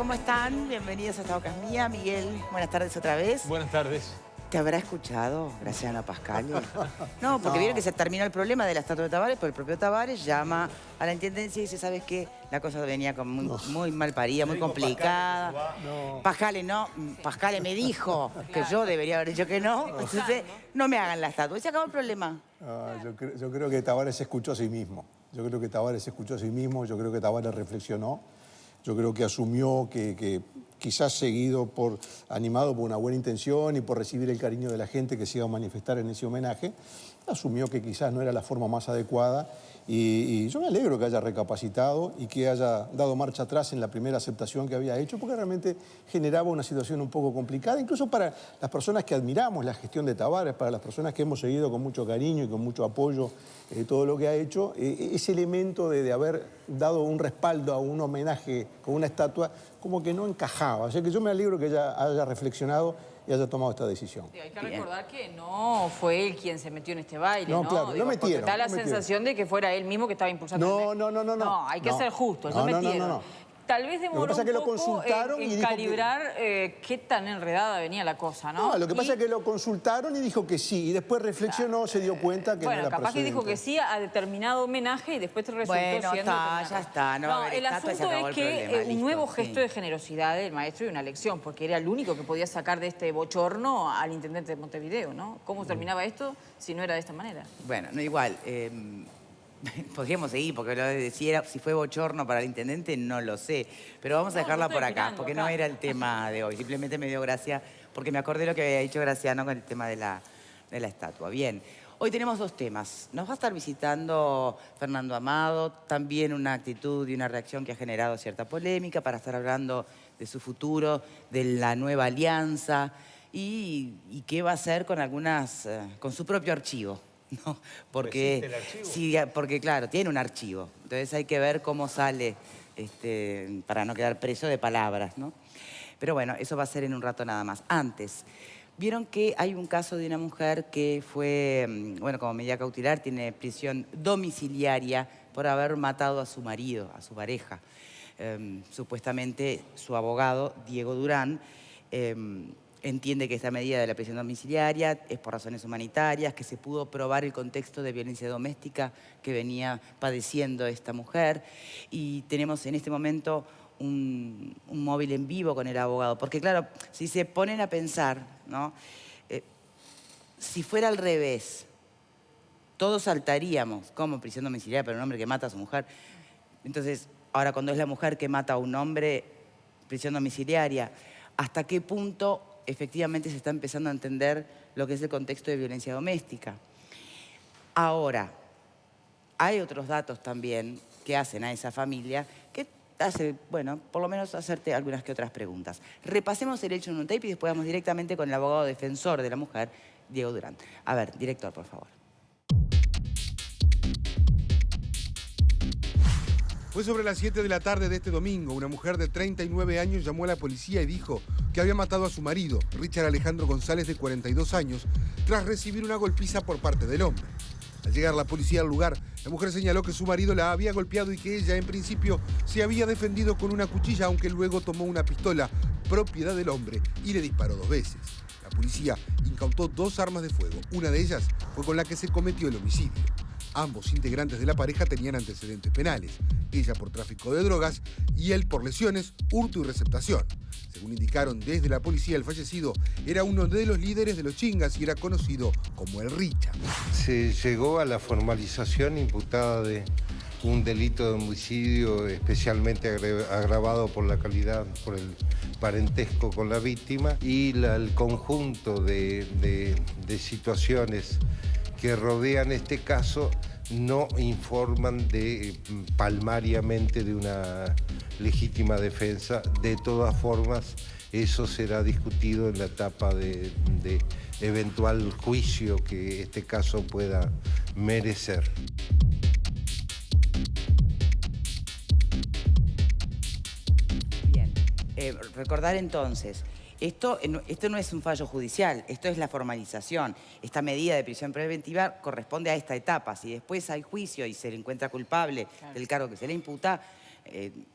¿cómo están? Bienvenidos a Esta Boca es Mía. Miguel, buenas tardes otra vez. Buenas tardes. ¿Te habrá escuchado Graciano Pascal? No, porque vieron que se terminó el problema de la estatua de Tabarez, pero el propio Tabarez llama a la intendencia y dice, ¿sabes qué? La cosa venía muy mal parida, muy complicada. Pascal me dijo que yo debería haber dicho que no. Entonces, no me hagan la estatua. Y se acabó el problema. Yo creo que Tabarez se escuchó a sí mismo. Yo creo que Tabarez reflexionó. Yo creo que asumió que quizás animado por una buena intención y por recibir el cariño de la gente que se iba a manifestar en ese homenaje, asumió que quizás no era la forma más adecuada y yo me alegro que haya recapacitado y que haya dado marcha atrás en la primera aceptación que había hecho, porque realmente generaba una situación un poco complicada, incluso para las personas que admiramos la gestión de Tabarez, para las personas que hemos seguido con mucho cariño y con mucho apoyo todo lo que ha hecho, ese elemento de haber dado un respaldo a un homenaje con una estatua, como que no encajaba. O sea que yo me alegro que ella haya reflexionado y haya tomado esta decisión. Sí, hay que recordar que no fue él quien se metió en este baile, ¿no? Claro, Digo, lo metieron. da la sensación de que fuera él mismo que estaba impulsando. No, hay que ser justo, lo metieron. No. Tal vez demoró Lo que pasa es que un lo poco consultaron y en dijo calibrar qué tan enredada venía la cosa, ¿no? No, lo que pasa es que lo consultaron y dijo que sí, y después reflexionó, se dio cuenta que no era capaz procedente. que dijo que sí a determinado homenaje y después te resultó siendo... Ya está, no va a haber el estatua y se asunto acabó es el que problema, un nuevo listo, gesto de generosidad del maestro y una lección, porque era el único que podía sacar de este bochorno al intendente de Montevideo, ¿no? ¿Cómo terminaba esto si no era de esta manera? Bueno, no igual. Podríamos seguir, porque lo de si fue bochorno para el intendente, no lo sé. Pero vamos a dejarla por acá, porque no era el tema de hoy. Simplemente me dio gracia, porque me acordé lo que había dicho Graciano con el tema de la estatua. Bien, hoy tenemos dos temas. Nos va a estar visitando Fernando Amado, también una actitud y una reacción que ha generado cierta polémica, para estar hablando de su futuro, de la nueva alianza y qué va a hacer con con su propio archivo. No, porque, sí, porque claro, tiene un archivo. Entonces hay que ver cómo sale para no quedar preso de palabras, ¿no? Pero bueno, eso va a ser en un rato nada más. Antes, vieron que hay un caso de una mujer que fue, bueno, como medida cautelar, tiene prisión domiciliaria por haber matado a su marido, a su pareja. Supuestamente su abogado, Diego Durán, entiende que esta medida de la prisión domiciliaria es por razones humanitarias, que se pudo probar el contexto de violencia doméstica que venía padeciendo esta mujer. Y tenemos en este momento un móvil en vivo con el abogado. Porque claro, si se ponen a pensar, ¿no? Si fuera al revés, todos saltaríamos como prisión domiciliaria para un hombre que mata a su mujer. Entonces, ahora cuando es la mujer que mata a un hombre, prisión domiciliaria, ¿hasta qué punto efectivamente se está empezando a entender lo que es el contexto de violencia doméstica? Ahora, hay otros datos también que hacen a esa familia que hace, bueno, por lo menos hacerte algunas que otras preguntas. Repasemos el hecho en un tape y después vamos directamente con el abogado defensor de la mujer, Diego Durán. A ver, director, por favor. Fue sobre las 7 de la tarde de este domingo. Una mujer de 39 años llamó a la policía y dijo que había matado a su marido, Richard Alejandro González, de 42 años, tras recibir una golpiza por parte del hombre. Al llegar la policía al lugar, la mujer señaló que su marido la había golpeado y que ella, en principio, se había defendido con una cuchilla, aunque luego tomó una pistola, propiedad del hombre, y le disparó 2 veces. La policía incautó 2 armas de fuego. Una de ellas fue con la que se cometió el homicidio. Ambos integrantes de la pareja tenían antecedentes penales, ella por tráfico de drogas y él por lesiones, hurto y receptación. Según indicaron desde la policía, el fallecido era uno de los líderes de los Chingas y era conocido como el Richa. Se llegó a la formalización imputada de un delito de homicidio especialmente agravado por la calidad, por el parentesco con la víctima y el conjunto de situaciones que rodean este caso no informan palmariamente de una legítima defensa. De todas formas, eso será discutido en la etapa de eventual juicio que este caso pueda merecer. Bien, recordar entonces, esto no es un fallo judicial, esto es la formalización. Esta medida de prisión preventiva corresponde a esta etapa. Si después hay juicio y se le encuentra culpable del cargo que se le imputa,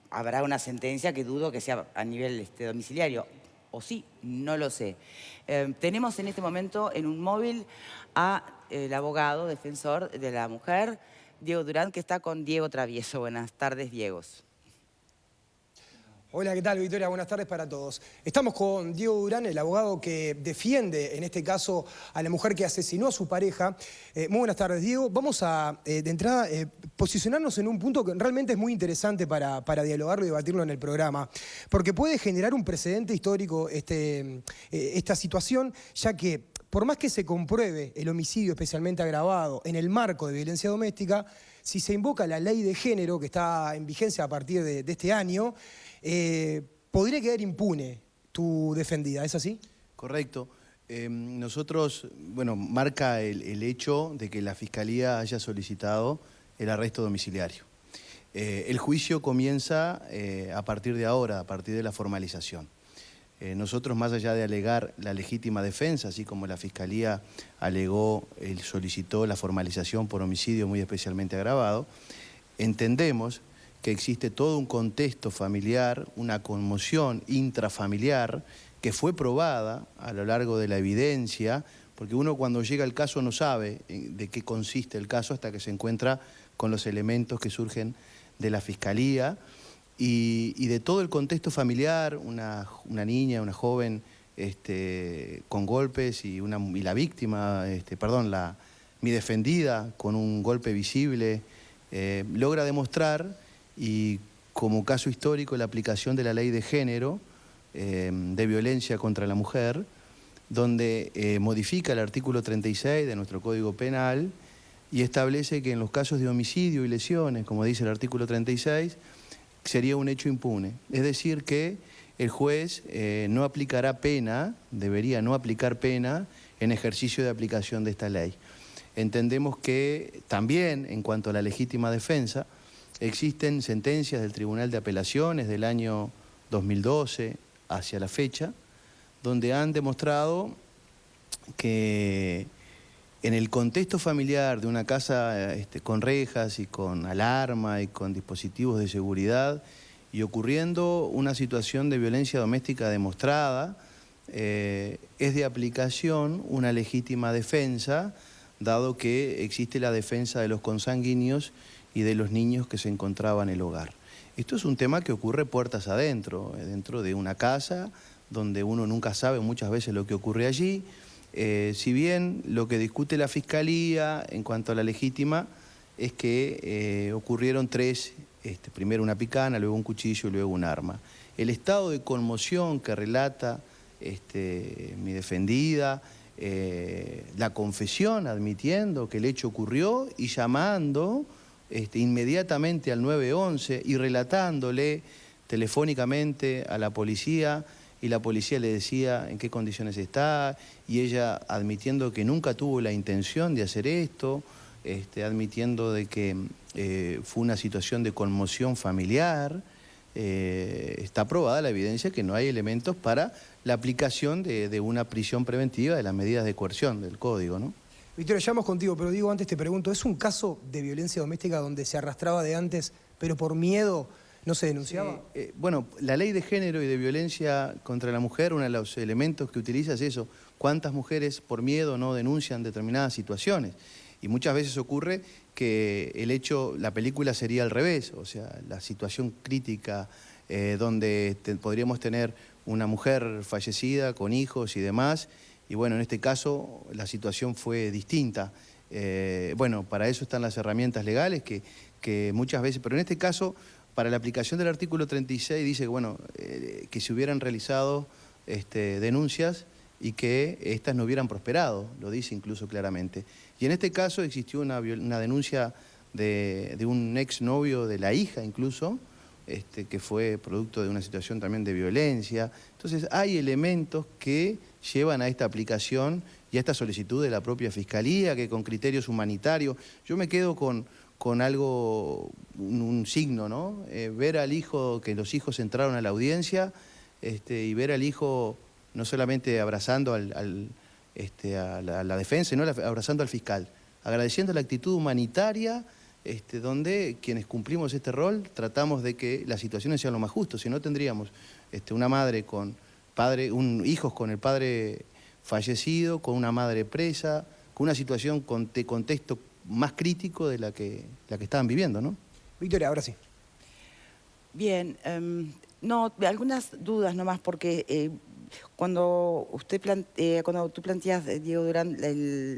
habrá una sentencia que dudo que sea a nivel domiciliario. O sí, no lo sé. Tenemos en este momento en un móvil a el abogado defensor de la mujer, Diego Durán, que está con Diego Travieso. Buenas tardes, Diego. Hola, ¿qué tal, Victoria? Buenas tardes para todos. Estamos con Diego Durán, el abogado que defiende, en este caso, a la mujer que asesinó a su pareja. Muy buenas tardes, Diego. Vamos a, de entrada, posicionarnos en un punto que realmente es muy interesante para dialogarlo y debatirlo en el programa, porque puede generar un precedente histórico esta situación, ya que por más que se compruebe el homicidio especialmente agravado en el marco de violencia doméstica, si se invoca la ley de género, que está en vigencia a partir de este año, podría quedar impune tu defendida, ¿es así? Correcto. Nosotros, bueno, marca el hecho de que la Fiscalía haya solicitado el arresto domiciliario. El juicio comienza a partir de ahora, a partir de la formalización. Nosotros, más allá de alegar la legítima defensa, así como la Fiscalía solicitó la formalización por homicidio muy especialmente agravado, entendemos que existe todo un contexto familiar, una conmoción intrafamiliar que fue probada a lo largo de la evidencia, porque uno cuando llega al caso no sabe de qué consiste el caso hasta que se encuentra con los elementos que surgen de la Fiscalía y de todo el contexto familiar, una niña, una joven con golpes y la víctima, mi defendida con un golpe visible, logra demostrar, y como caso histórico, la aplicación de la ley de género de violencia contra la mujer, donde modifica el artículo 36 de nuestro Código Penal y establece que en los casos de homicidio y lesiones, como dice el artículo 36, sería un hecho impune. Es decir, que el juez no aplicará pena, debería no aplicar pena en ejercicio de aplicación de esta ley. Entendemos que también, en cuanto a la legítima defensa, existen sentencias del Tribunal de Apelaciones del año 2012 hacia la fecha, donde han demostrado que en el contexto familiar de una casa con rejas y con alarma y con dispositivos de seguridad y ocurriendo una situación de violencia doméstica demostrada, es de aplicación una legítima defensa, dado que existe la defensa de los consanguíneos y de los niños que se encontraban en el hogar. Esto es un tema que ocurre puertas adentro, dentro de una casa, donde uno nunca sabe muchas veces lo que ocurre allí. Si bien lo que discute la Fiscalía en cuanto a la legítima es que ocurrieron tres, primero una picana, luego un cuchillo y luego un arma. El estado de conmoción que relata mi defendida, la confesión admitiendo que el hecho ocurrió y llamando inmediatamente al 911 y relatándole telefónicamente a la policía, y la policía le decía en qué condiciones está, y ella admitiendo que nunca tuvo la intención de hacer esto, admitiendo de que fue una situación de conmoción familiar. Está probada la evidencia que no hay elementos para la aplicación de una prisión preventiva de las medidas de coerción del Código, ¿no? Victoria, ya vamos contigo, pero digo, antes te pregunto, ¿es un caso de violencia doméstica donde se arrastraba de antes, pero por miedo no se denunciaba? Sí, bueno, la ley de género y de violencia contra la mujer, uno de los elementos que utiliza es eso, cuántas mujeres por miedo no denuncian determinadas situaciones. Y muchas veces ocurre que la película sería al revés, o sea, la situación crítica donde podríamos tener una mujer fallecida con hijos y demás, y bueno, en este caso la situación fue distinta. Bueno, para eso están las herramientas legales que muchas veces, pero en este caso, para la aplicación del artículo 36 dice que, bueno, que se hubieran realizado denuncias y que éstas no hubieran prosperado, lo dice incluso claramente. Y en este caso existió una denuncia de un exnovio de la hija incluso, que fue producto de una situación también de violencia. Entonces hay elementos que llevan a esta aplicación y a esta solicitud de la propia Fiscalía, que con criterios humanitarios. Yo me quedo con algo, un signo, ¿no? Ver al hijo, que los hijos entraron a la audiencia, y ver al hijo no solamente abrazando a la defensa, sino abrazando al fiscal, agradeciendo la actitud humanitaria donde quienes cumplimos este rol tratamos de que las situaciones sean lo más justas. Si no, tendríamos una madre con hijos con el padre fallecido, con una madre presa, con una situación de contexto más crítico de la que estaban viviendo, ¿no? Victoria, ahora sí. Bien, no, algunas dudas nomás, porque cuando tú planteas, Diego Durán,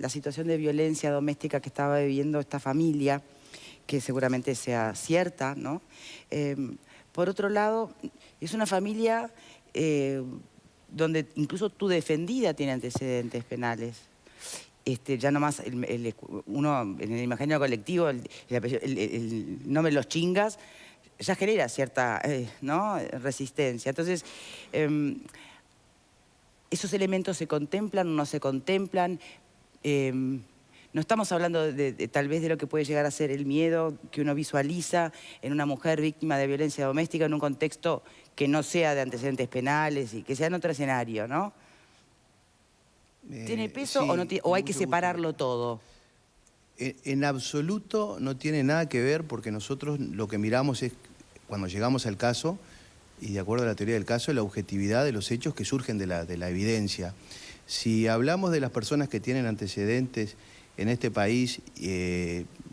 la situación de violencia doméstica que estaba viviendo esta familia, que seguramente sea cierta, ¿no? Por otro lado, es una familia donde incluso tu defendida tiene antecedentes penales. Ya nomás uno en el imaginario colectivo, el nombre Los Chingas ya genera cierta ¿no? resistencia. Entonces, ¿esos elementos se contemplan o no se contemplan? No estamos hablando tal vez de lo que puede llegar a ser el miedo que uno visualiza en una mujer víctima de violencia doméstica en un contexto que no sea de antecedentes penales y que sea en otro escenario, ¿no? ¿Tiene peso sí, o, no o hay que mucho separarlo gusto. todo? En absoluto no tiene nada que ver, porque nosotros lo que miramos es, cuando llegamos al caso, y de acuerdo a la teoría del caso, la objetividad de los hechos que surgen de la evidencia. Si hablamos de las personas que tienen antecedentes en este país,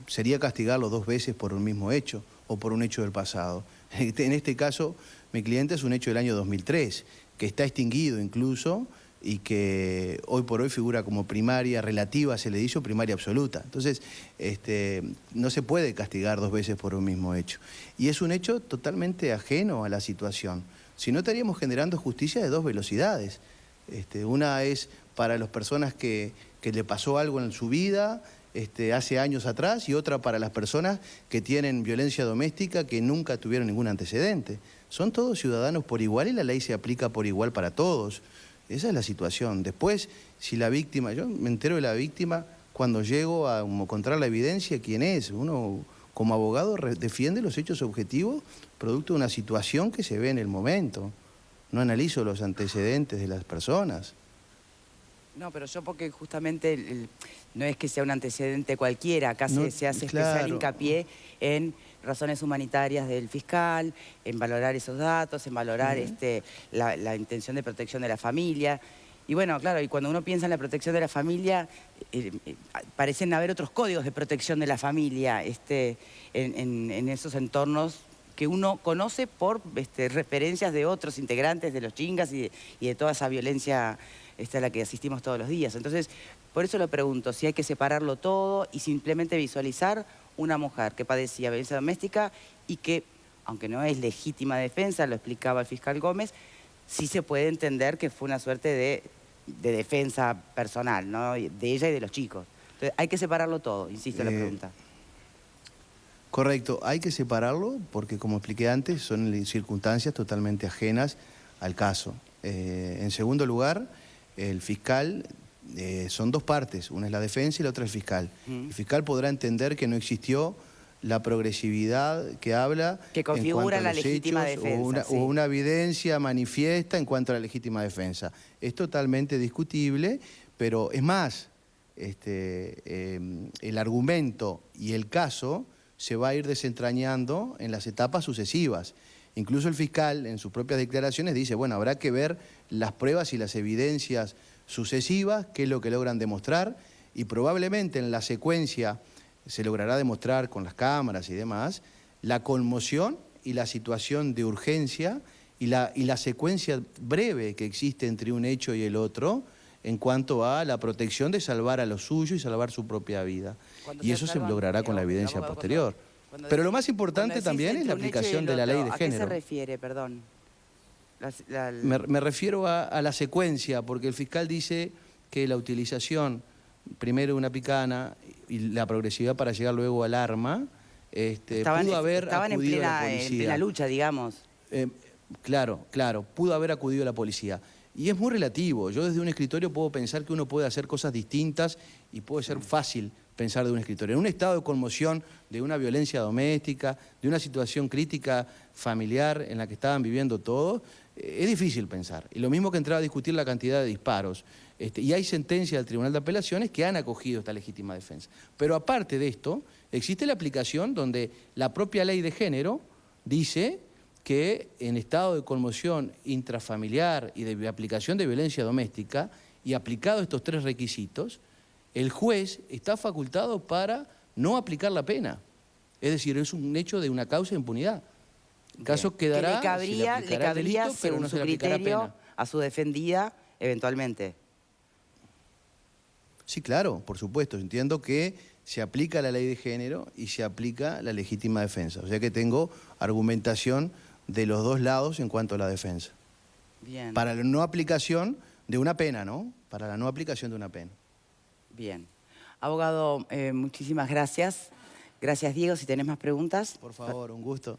sería castigarlos 2 veces por un mismo hecho o por un hecho del pasado. En este caso, mi cliente es un hecho del año 2003, que está extinguido incluso, y que hoy por hoy figura como primaria relativa, se le dice, o primaria absoluta. Entonces, no se puede castigar 2 veces por un mismo hecho. Y es un hecho totalmente ajeno a la situación. Si no, estaríamos generando justicia de 2 velocidades. Una es para las personas que le pasó algo en su vida hace años atrás, y otra para las personas que tienen violencia doméstica que nunca tuvieron ningún antecedente. Son todos ciudadanos por igual y la ley se aplica por igual para todos. Esa es la situación. Después, si la víctima, yo me entero de la víctima cuando llego a encontrar la evidencia, quién es. Uno, como abogado, defiende los hechos objetivos producto de una situación que se ve en el momento. No analizo los antecedentes de las personas. No, pero yo porque justamente no es que sea un antecedente cualquiera, acá se hace especial hincapié en razones humanitarias del fiscal, en valorar esos datos, en valorar la intención de protección de la familia. Y bueno, claro, y cuando uno piensa en la protección de la familia, parecen haber otros códigos de protección de la familia en esos entornos que uno conoce por referencias de otros integrantes de los Chingas y de toda esa violencia a la que asistimos todos los días. Entonces, por eso lo pregunto, si hay que separarlo todo y simplemente visualizar una mujer que padecía violencia doméstica y que, aunque no es legítima defensa, lo explicaba el fiscal Gómez, sí se puede entender que fue una suerte de defensa personal, ¿no? De ella y de los chicos. Entonces, hay que separarlo todo, insisto en la pregunta. Correcto, hay que separarlo porque, como expliqué antes, son circunstancias totalmente ajenas al caso. En segundo lugar, el fiscal, son 2 partes, una es la defensa y la otra es el fiscal. El fiscal podrá entender que no existió la progresividad que habla que configura la legítima defensa, o una evidencia manifiesta en cuanto a la legítima defensa. Es totalmente discutible, pero es más, el argumento y el caso se va a ir desentrañando en las etapas sucesivas. Incluso el fiscal, en sus propias declaraciones, dice, bueno, habrá que ver las pruebas y las evidencias sucesivas, qué es lo que logran demostrar, y probablemente en la secuencia se logrará demostrar con las cámaras y demás la conmoción y la situación de urgencia y la secuencia breve que existe entre un hecho y el otro en cuanto a la protección de salvar a los suyos y salvar su propia vida. Y eso se logrará con la evidencia posterior. Pero lo más importante también es la aplicación de la ley de género. ¿A qué se refiere, perdón? Me refiero a la secuencia, porque el fiscal dice que la utilización primero de una picana y la progresividad para llegar luego al arma, pudo haber acudido a la policía. En plena lucha, digamos. Claro, pudo haber acudido a la policía. Y es muy relativo. Yo desde un escritorio puedo pensar que uno puede hacer cosas distintas y puede ser fácil pensar de un escritorio. En un estado de conmoción, de una violencia doméstica, de una situación crítica familiar en la que estaban viviendo todos, es difícil pensar. Y lo mismo que entrar a discutir la cantidad de disparos. Y hay sentencias del Tribunal de Apelaciones que han acogido esta legítima defensa. Pero aparte de esto, existe la aplicación donde la propia ley de género dice que en estado de conmoción intrafamiliar y de aplicación de violencia doméstica, y aplicado estos 3 requisitos, el juez está facultado para no aplicar la pena. Es decir, es un hecho de una causa de impunidad. El caso quedará, que le cabría delito, pero según no su se le aplicará criterio, pena. a su defendida, eventualmente. Sí, claro, por supuesto. Entiendo que se aplica la ley de género y se aplica la legítima defensa. O sea que tengo argumentación de los 2 lados en cuanto a la defensa. Bien. Para la no aplicación de una pena, ¿no? Para la no aplicación de una pena. Bien. Abogado, muchísimas gracias. Gracias, Diego. Si tenés más preguntas. Por favor, un gusto.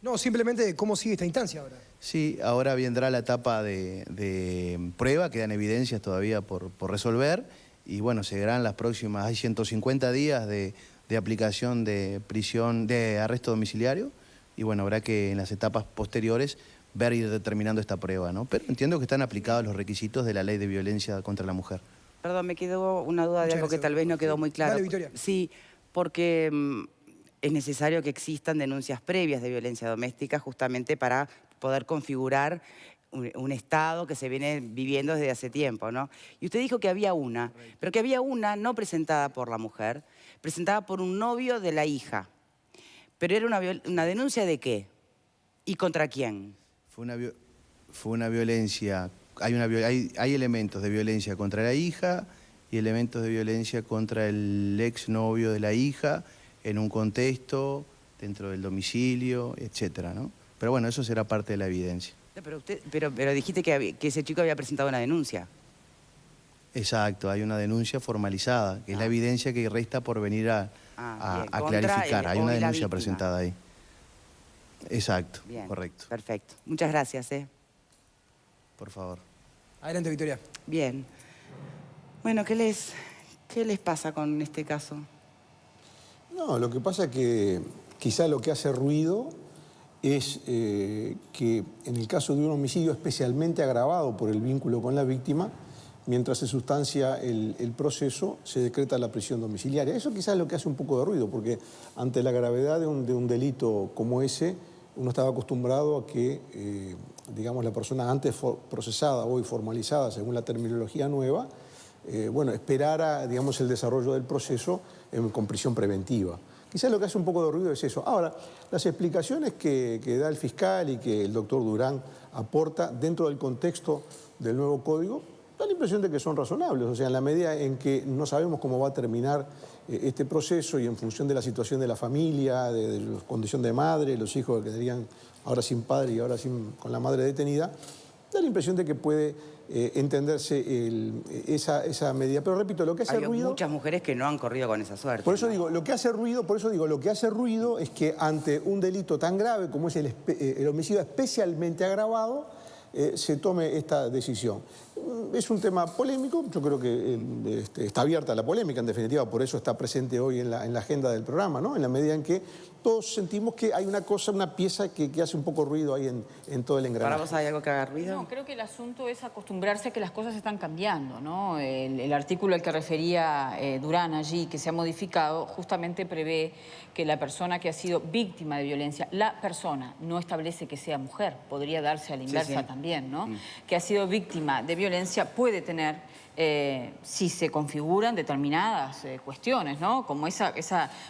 No, simplemente cómo sigue esta instancia ahora. Sí, ahora vendrá la etapa de prueba, quedan evidencias todavía por resolver, y bueno, seguirán las próximas, hay 150 días de aplicación de prisión, de arresto domiciliario, y bueno, habrá que en las etapas posteriores ver y ir determinando esta prueba, ¿no? Pero entiendo que están aplicados los requisitos de la ley de violencia contra la mujer. Perdón, me quedó una duda de Muchas algo que gracias, tal vez no quedó muy claro. Dale, Victoria. Sí, porque es necesario que existan denuncias previas de violencia doméstica justamente para poder configurar un estado que se viene viviendo desde hace tiempo, ¿no? Y usted dijo que había una, pero que había una no presentada por la mujer, presentada por un novio de la hija. Pero era una denuncia ¿de qué? ¿Y contra quién? Fue una violencia, hay elementos de violencia contra la hija y elementos de violencia contra el exnovio de la hija en un contexto, dentro del domicilio, etcétera, ¿no? Pero bueno, eso será parte de la evidencia. Pero dijiste que ese chico había presentado una denuncia. Exacto, hay una denuncia formalizada, que es la evidencia que resta por venir a clarificar. Hay una denuncia presentada ahí. Exacto, Bien, correcto. Perfecto. Muchas gracias, Por favor. Adelante, Victoria. Bien. Bueno, ¿qué les pasa con este caso? No, lo que pasa es que quizá lo que hace ruido es que en el caso de un homicidio especialmente agravado por el vínculo con la víctima, mientras se sustancia el proceso, se decreta la prisión domiciliaria. Eso quizás es lo que hace un poco de ruido, porque ante la gravedad de un delito como ese, uno estaba acostumbrado a que, digamos, la persona antes procesada, hoy formalizada, según la terminología nueva, bueno, esperara, digamos, el desarrollo del proceso con prisión preventiva. Quizás lo que hace un poco de ruido es eso. Ahora, las explicaciones que da el fiscal y que el doctor Durán aporta dentro del contexto del nuevo código, da la impresión de que son razonables. O sea, en la medida en que no sabemos cómo va a terminar este proceso y en función de la situación de la familia, de la condición de madre, los hijos que quedarían ahora sin padre y ahora con la madre detenida, da la impresión de que puede entenderse esa medida. Pero repito, lo que hace ruido... Hay muchas mujeres que no han corrido con esa suerte. Por eso digo, lo que hace ruido es que ante un delito tan grave como es el homicidio especialmente agravado, se tome esta decisión. Es un tema polémico, yo creo que está abierta la polémica, en definitiva, por eso está presente hoy en la agenda del programa, ¿no? En la medida en que todos sentimos que hay una pieza que hace un poco ruido ahí en todo el engranaje. ¿Para vos hay algo que haga ruido? No, creo que el asunto es acostumbrarse a que las cosas están cambiando, ¿no? El artículo al que refería Durán allí, que se ha modificado, justamente prevé que la persona que ha sido víctima de violencia, la persona, no establece que sea mujer, podría darse a la inversa también, ¿no? Que ha sido víctima de violencia puede tener, si se configuran determinadas cuestiones, ¿no? Como esa,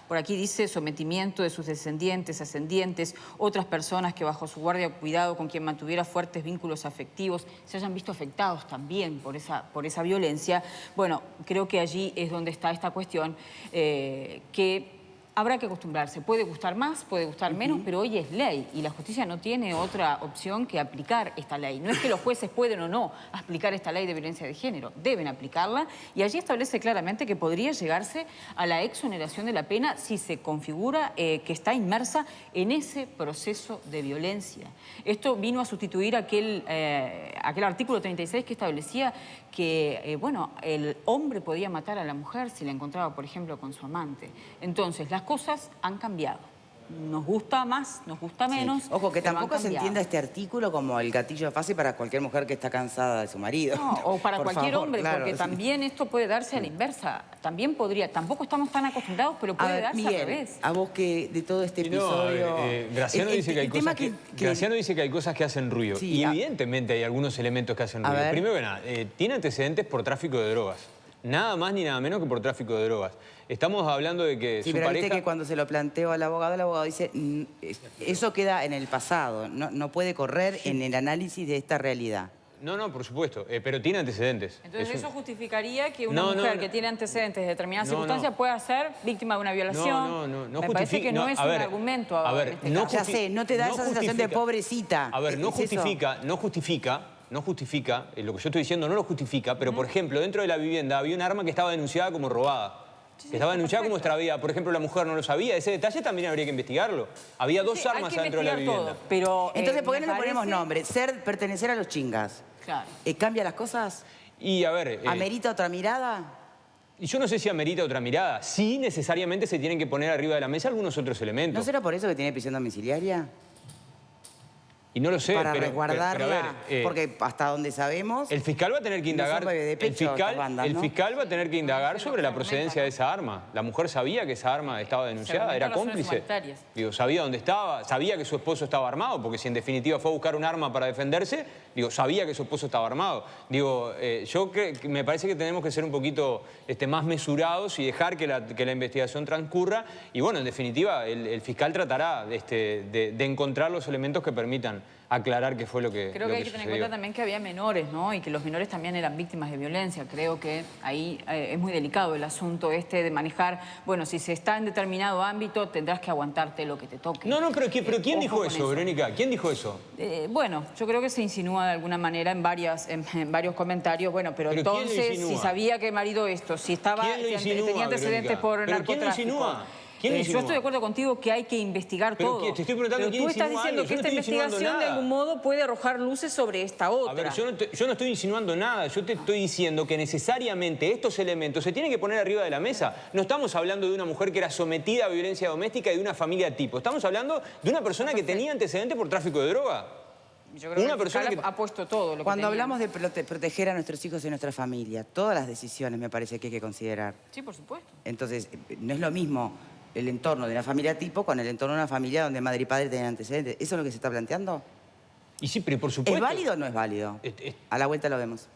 por aquí dice, sometimiento de sus descendientes, ascendientes, otras personas que bajo su guardia o cuidado con quien mantuviera fuertes vínculos afectivos se hayan visto afectados también por esa violencia. Bueno, creo que allí es donde está esta cuestión que... Habrá que acostumbrarse. Puede gustar más, puede gustar menos, pero hoy es ley y la justicia no tiene otra opción que aplicar esta ley. No es que los jueces pueden o no aplicar esta ley de violencia de género, deben aplicarla y allí establece claramente que podría llegarse a la exoneración de la pena si se configura que está inmersa en ese proceso de violencia. Esto vino a sustituir aquel artículo 36 que establecía que, bueno, el hombre podía matar a la mujer si la encontraba, por ejemplo, con su amante. Entonces, las cosas han cambiado. Nos gusta más, nos gusta menos. Sí. Ojo, que pero tampoco han se cambiado. entienda este artículo como el gatillo fácil para cualquier mujer que está cansada de su marido. No, o para Por cualquier favor, hombre, claro, porque sí. también esto puede darse a la inversa. También podría, tampoco estamos tan acostumbrados, pero A puede ver, darse Miguel, al revés. a vos que de todo este Y no, episodio... Graciano dice que hay tema cosas Graciano dice que hay cosas que hacen ruido. Sí, y evidentemente hay algunos elementos que hacen A ruido. ver. Primero que nada, tiene antecedentes por tráfico de drogas. Nada más ni nada menos que por tráfico de drogas. Estamos hablando de que Sí, su pero pareja... viste que cuando se lo planteó al abogado dice, eso queda en el pasado, no puede correr en el análisis de esta realidad. No, por supuesto, pero tiene antecedentes. Entonces Es eso un- justificaría que una No, mujer no. que tiene antecedentes de determinadas No, circunstancias no. pueda ser víctima de una violación. No Me parece que no es a un ver, argumento a ver, en este no caso. Ya sé, no te da esa sensación de pobrecita. A ver, no ¿Es eso? justifica, lo que yo estoy diciendo no lo justifica, pero por ejemplo, dentro de la vivienda había un arma que estaba denunciada como robada. Que estaba denunciada como extraviada. Por ejemplo, la mujer no lo sabía. Ese detalle también habría que investigarlo. Había dos Sí, hay armas que adentro de la investigar vivienda. todo, pero, Entonces, ¿por qué me no le ponemos parece- nombre? Pertenecer a los chingas. Claro. ¿Cambia las cosas? Y a ver... ¿Amerita otra mirada? y yo no sé si amerita otra mirada. Sí, necesariamente se tienen que poner arriba de la mesa algunos otros elementos. ¿No será por eso que tiene prisión domiciliaria? Y no lo sé, Para pero resguardarla, a ver, porque hasta donde sabemos... el fiscal va a tener que No son indagar. bebé de pecho estas bandas, el ¿no? fiscal va a tener que indagar sobre la procedencia de esa arma. La mujer sabía que esa arma estaba denunciada, era argumentan razones cómplice. humanitarias. Digo, sabía dónde estaba, sabía que su esposo estaba armado, porque si en definitiva fue a buscar un arma para defenderse, digo, sabía que su esposo estaba armado. Digo, me parece que tenemos que ser un poquito más mesurados y dejar que la investigación transcurra. Y bueno, en definitiva, el fiscal tratará de encontrar los elementos que permitan aclarar qué fue lo que Creo que hay que tener en cuenta también que había menores, ¿no? Y que los menores también eran víctimas de violencia. Creo que ahí es muy delicado el asunto de manejar, bueno, si se está en determinado ámbito, tendrás que aguantarte lo que te toque. No, pero ¿quién Ojo dijo con eso, Verónica? ¿Quién dijo eso? Bueno, yo creo que se insinúa de alguna manera en varios comentarios. Bueno, pero ¿Pero quién lo entonces, insinúa? si sabía que el marido esto, si estaba ¿Quién lo insinúa, tenía antecedentes Verónica? por ¿Pero quién lo narcotráfico. insinúa? ¿Quién lo Yo insinúa? estoy de acuerdo contigo que hay que investigar Pero todo. te estoy preguntando pero quién tú estás insinúa diciendo algo. que Yo no esta estoy insinuando investigación de nada. algún modo puede arrojar luces sobre esta otra. A ver, yo no estoy insinuando nada, yo te estoy diciendo que necesariamente estos elementos se tienen que poner arriba de la mesa. No estamos hablando de una mujer que era sometida a violencia doméstica y de una familia tipo. Estamos hablando de una persona que tenía antecedentes por tráfico de droga. Yo creo una que el persona fiscal que- ha puesto todo lo que Cuando tenía. hablamos de proteger a nuestros hijos y nuestra familia, todas las decisiones me parece que hay que considerar. Sí, por supuesto. Entonces, no es lo mismo el entorno de una familia tipo con el entorno de una familia donde madre y padre tienen antecedentes. ¿Eso es lo que se está planteando? Y sí, pero por supuesto... ¿Es válido o no es válido? Es- A la vuelta lo vemos.